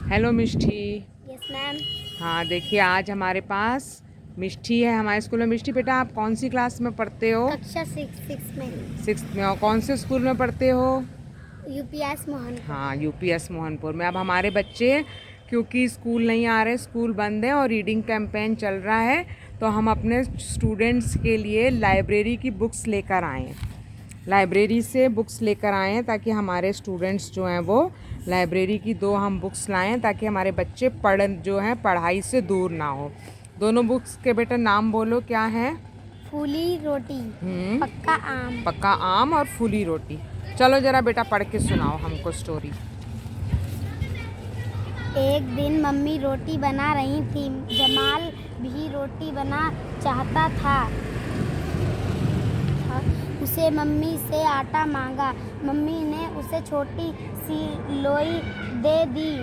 Hello मिष्टी। Yes ma'am. हाँ देखिए, आज हमारे पास मिष्टी है हमारे स्कूल में। मिष्टी बेटा, आप कौन सी क्लास में पढ़ते हो? कक्षा सिक्स में। सिक्स्थ में। और कौन से स्कूल में पढ़ते हो? यूपीएस मोहनपुर। हाँ, यूपीएस मोहनपुर में। अब हमारे बच्चे क्योंकि स्कूल नहीं आ रहे, स्कूल बंद है और रीडिंग कैंपेन चल रहा है, तो हम अपने स्टूडेंट्स के लिए लाइब्रेरी की बुक्स लेकर आए हैं। लाइब्रेरी से बुक्स लेकर आए हैं ताकि हमारे स्टूडेंट्स जो हैं वो लाइब्रेरी की दो हम बुक्स लाएं ताकि हमारे बच्चे पढ़ाई से दूर ना हो। दोनों बुक्स के बेटा नाम बोलो, क्या है? फूली रोटी, पक्का आम। पक्का आम और फूली रोटी। चलो जरा बेटा पढ़ के सुनाओ हमको स्टोरी। एक दिन मम्मी रोटी बना रही थी। जमाल भी रोटी बना चाहता था। उसे मम्मी से आटा मांगा। मम्मी ने उसे छोटी सी लोई दे दी।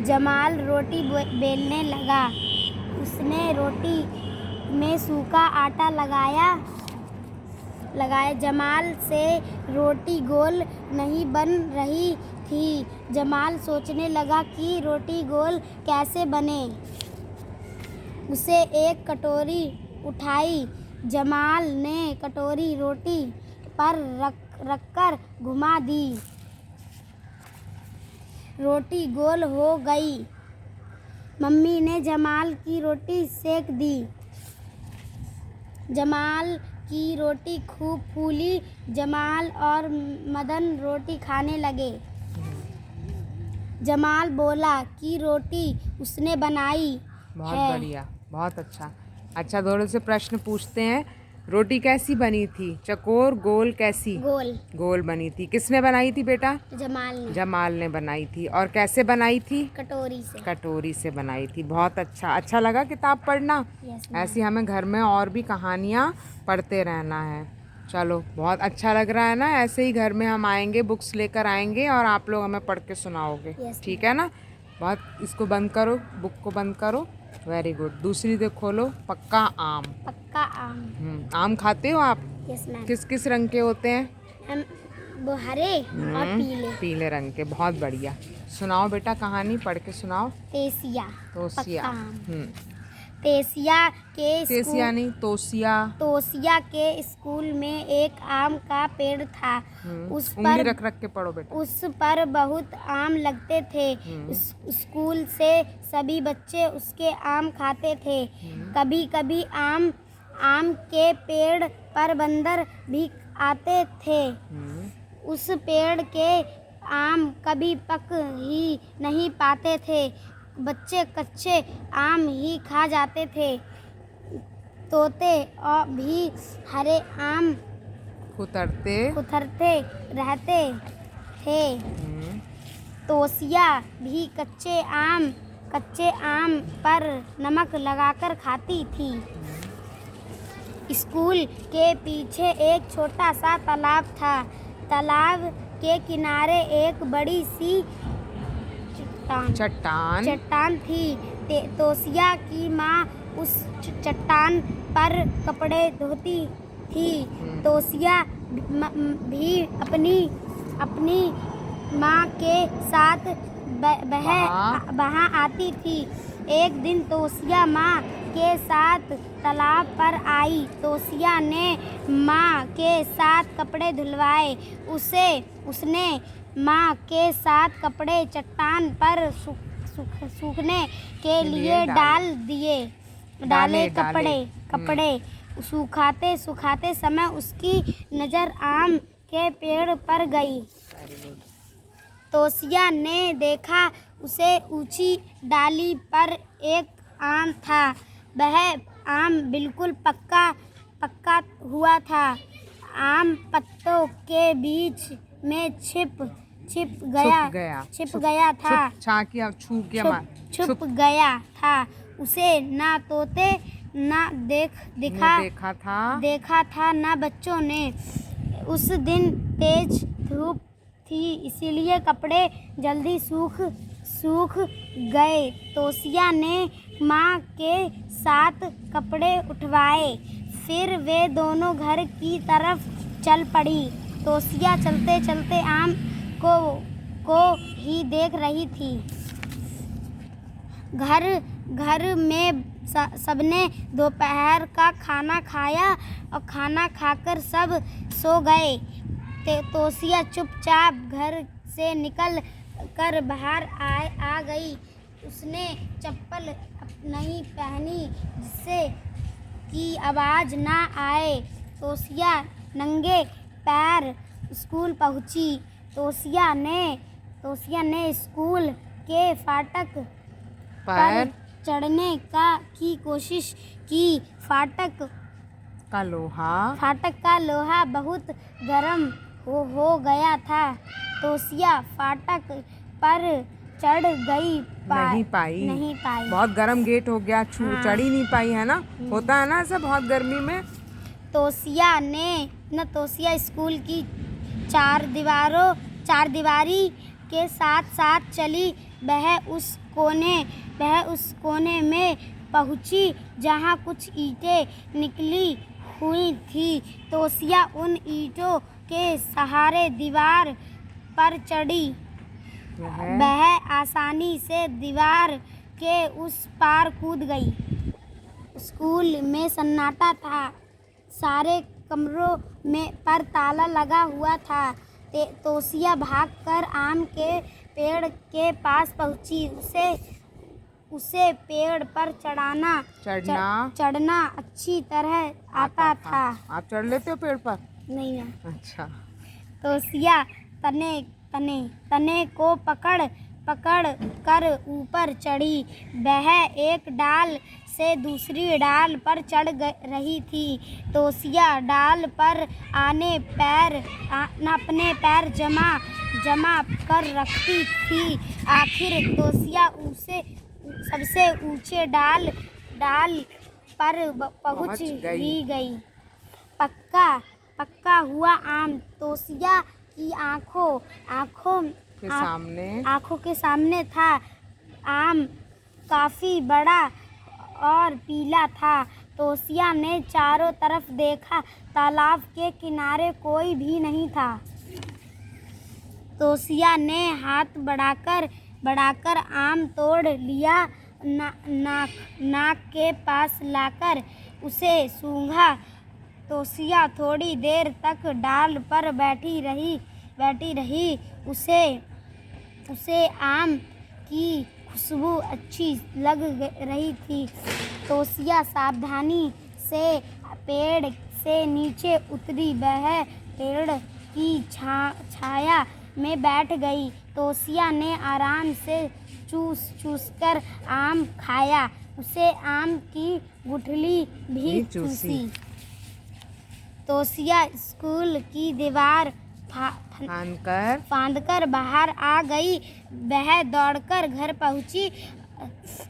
जमाल रोटी बेलने लगा। उसने रोटी में सूखा आटा लगाया। जमाल से रोटी गोल नहीं बन रही थी। जमाल सोचने लगा कि रोटी गोल कैसे बने। उसे एक कटोरी उठाई। जमाल ने कटोरी रोटी पर रखकर घुमा दी। रोटी गोल हो गई। मम्मी ने जमाल की रोटी सेक दी। जमाल की रोटी खूब फूली। जमाल और मदन रोटी खाने लगे। जमाल बोला कि रोटी उसने बनाई बहुत है। बढ़िया, बहुत अच्छा। अच्छा, थोड़े से प्रश्न पूछते हैं। रोटी कैसी बनी थी? चकोर, गोल, कैसी? गोल। गोल बनी थी। किसने बनाई थी बेटा? जमाल ने बनाई थी। और कैसे बनाई थी? कटोरी से। कटोरी से बनाई थी। बहुत अच्छा। अच्छा लगा किताब पढ़ना? ऐसी हमें घर में और भी कहानियाँ पढ़ते रहना है। चलो, बहुत अच्छा लग रहा है ना? ऐसे ही घर में हम आएंगे, बुक्स लेकर आएंगे और आप लोग हमें पढ़ के सुनाओगे। ठीक है ना? बहुत। इसको बंद करो, बुक को बंद करो। Very good. दूसरी दे खोलो। पक्का आम। पक्का आम। आम खाते हो आप? Yes ma'am. किस किस रंग के होते हैं? वो हरे और पीले। पीले रंग के। बहुत बढ़िया। सुनाओ बेटा, कहानी पढ़ के सुनाओ। तोसिया। तोसिया। तोसिया नहीं, तोसिया। तोसिया के स्कूल में एक आम का पेड़ था। उस उंगली पर रख के पढ़ो बेटा। उस पर बहुत आम लगते थे। स्कूल से सभी बच्चे उसके आम खाते थे। कभी कभी आम के पेड़ पर बंदर भी आते थे। उस पेड़ के आम कभी पक ही नहीं पाते थे। बच्चे कच्चे आम ही खा जाते थे। तोते और भी हरे आम कुतरते रहते थे। तोसिया भी कच्चे आम पर नमक लगाकर खाती थी। स्कूल के पीछे एक छोटा सा तालाब था। तालाब के किनारे एक बड़ी सी चट्टान थी। तोसिया की माँ उस चट्टान पर कपड़े धोती थी। तोसिया भी अपनी माँ के साथ वहाँ आती थी। एक दिन तोसिया माँ के साथ तालाब पर आई। तोसिया ने माँ के साथ कपड़े धुलवाए। उसने माँ के साथ कपड़े चट्टान पर सूखने के लिए डाले। कपड़े सुखाते समय उसकी नज़र आम के पेड़ पर गई। तोसिया ने देखा, उसे ऊंची डाली पर एक आम था। वह आम बिल्कुल पक्का हुआ था। आम पत्तों के बीच में छिप गया था। उसे ना तोते ना देखा था ना बच्चों ने। उस दिन तेज धूप थी, इसीलिए कपड़े जल्दी सूख गए। तोसिया ने माँ के साथ कपड़े उठवाए। फिर वे दोनों घर की तरफ चल पड़ी। तोसिया चलते चलते आम को को ही देख रही थी। घर में सबने दोपहर का खाना खाया और खाना खाकर सब सो गए। तोसिया चुपचाप घर से निकल कर बाहर आ गई। उसने चप्पल नहीं पहनी जिससे कि आवाज़ ना आए। तोसिया नंगे पैर स्कूल पहुंची। तोसिया ने स्कूल के फाटक पर चढ़ने की कोशिश की। फाटक का लोहा बहुत गर्म हो गया था। तोसिया फाटक पर चढ़ गई नहीं पाई। बहुत गर्म गेट हो गया, चढ़ ही नहीं पाई, है ना। होता है ना ऐसा बहुत गर्मी में। तोसिया स्कूल की चार दीवारी के साथ चली। वह उस कोने में पहुंची जहां कुछ ईंटें निकली हुई थी। तोसिया उन ईंटों के सहारे दीवार पर चढ़ी। वह आसानी से दीवार के उस पार कूद गई। स्कूल में सन्नाटा था। सारे कमरों पर ताला लगा हुआ था। तोसिया भागकर आम के पेड़ के पास पहुंची। उसे पेड़ पर चढ़ना अच्छी तरह आता था। आप चढ़ लेते हो पेड़ पर? नहीं। अच्छा। तोसिया तने को पकड़ कर ऊपर चढ़ी। वह एक डाल से दूसरी डाल पर चढ़ रही थी। तोसिया डाल पर अपने पैर जमा कर रखती थी। आखिर तोसिया उसे सबसे ऊंचे डाल पर पहुंच ही गई। पक्का हुआ आम तोसिया की आँखों के सामने था। आम काफी बड़ा और पीला था। तोसिया ने चारों तरफ देखा। तालाब के किनारे कोई भी नहीं था। तोसिया ने हाथ बढ़ाकर आम तोड़ लिया। नाक के पास लाकर उसे सूंघा। तोसिया थोड़ी देर तक डाल पर बैठी रही। उसे आम की खुशबू अच्छी लग रही थी। तोसिया सावधानी से पेड़ से नीचे उतरी। वह पेड़ की छाया में बैठ गई। तोसिया ने आराम से चूस कर आम खाया। उसे आम की गुठली भी चूसी। तोसिया स्कूल की दीवार फांदकर बाहर आ गई। वह दौड़कर घर पहुंची।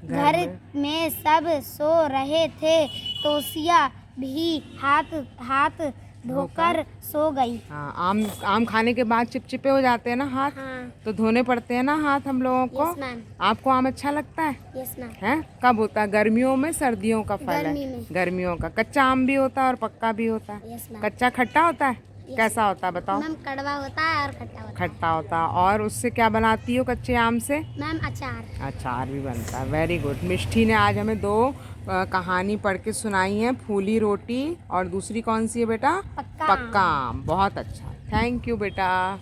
घर में सब सो रहे थे। तोसिया भी हाथ धोकर सो गई। हाँ, आम खाने के बाद चिपचिपे हो जाते हैं ना हाथ। हाँ। तो धोने पड़ते हैं ना हाथ हम लोगों को। Yes ma'am. आपको आम अच्छा लगता है? Yes ma'am. है कब होता है? गर्मियों में, सर्दियों का फल गर्मी है? में। गर्मियों का। कच्चा आम भी होता है और पक्का भी होता है। Yes ma'am. कच्चा खट्टा होता है? कैसा होता है बताओ? मैम कड़वा होता है और खट्टा होता है। और उससे क्या बनाती हो कच्चे आम से? मैम अचार भी बनता है। Very good. मिष्टी ने आज हमें 2 कहानी पढ़ के सुनाई है। फूली रोटी और दूसरी कौन सी है बेटा? पक्का आम। बहुत अच्छा। थैंक यू बेटा।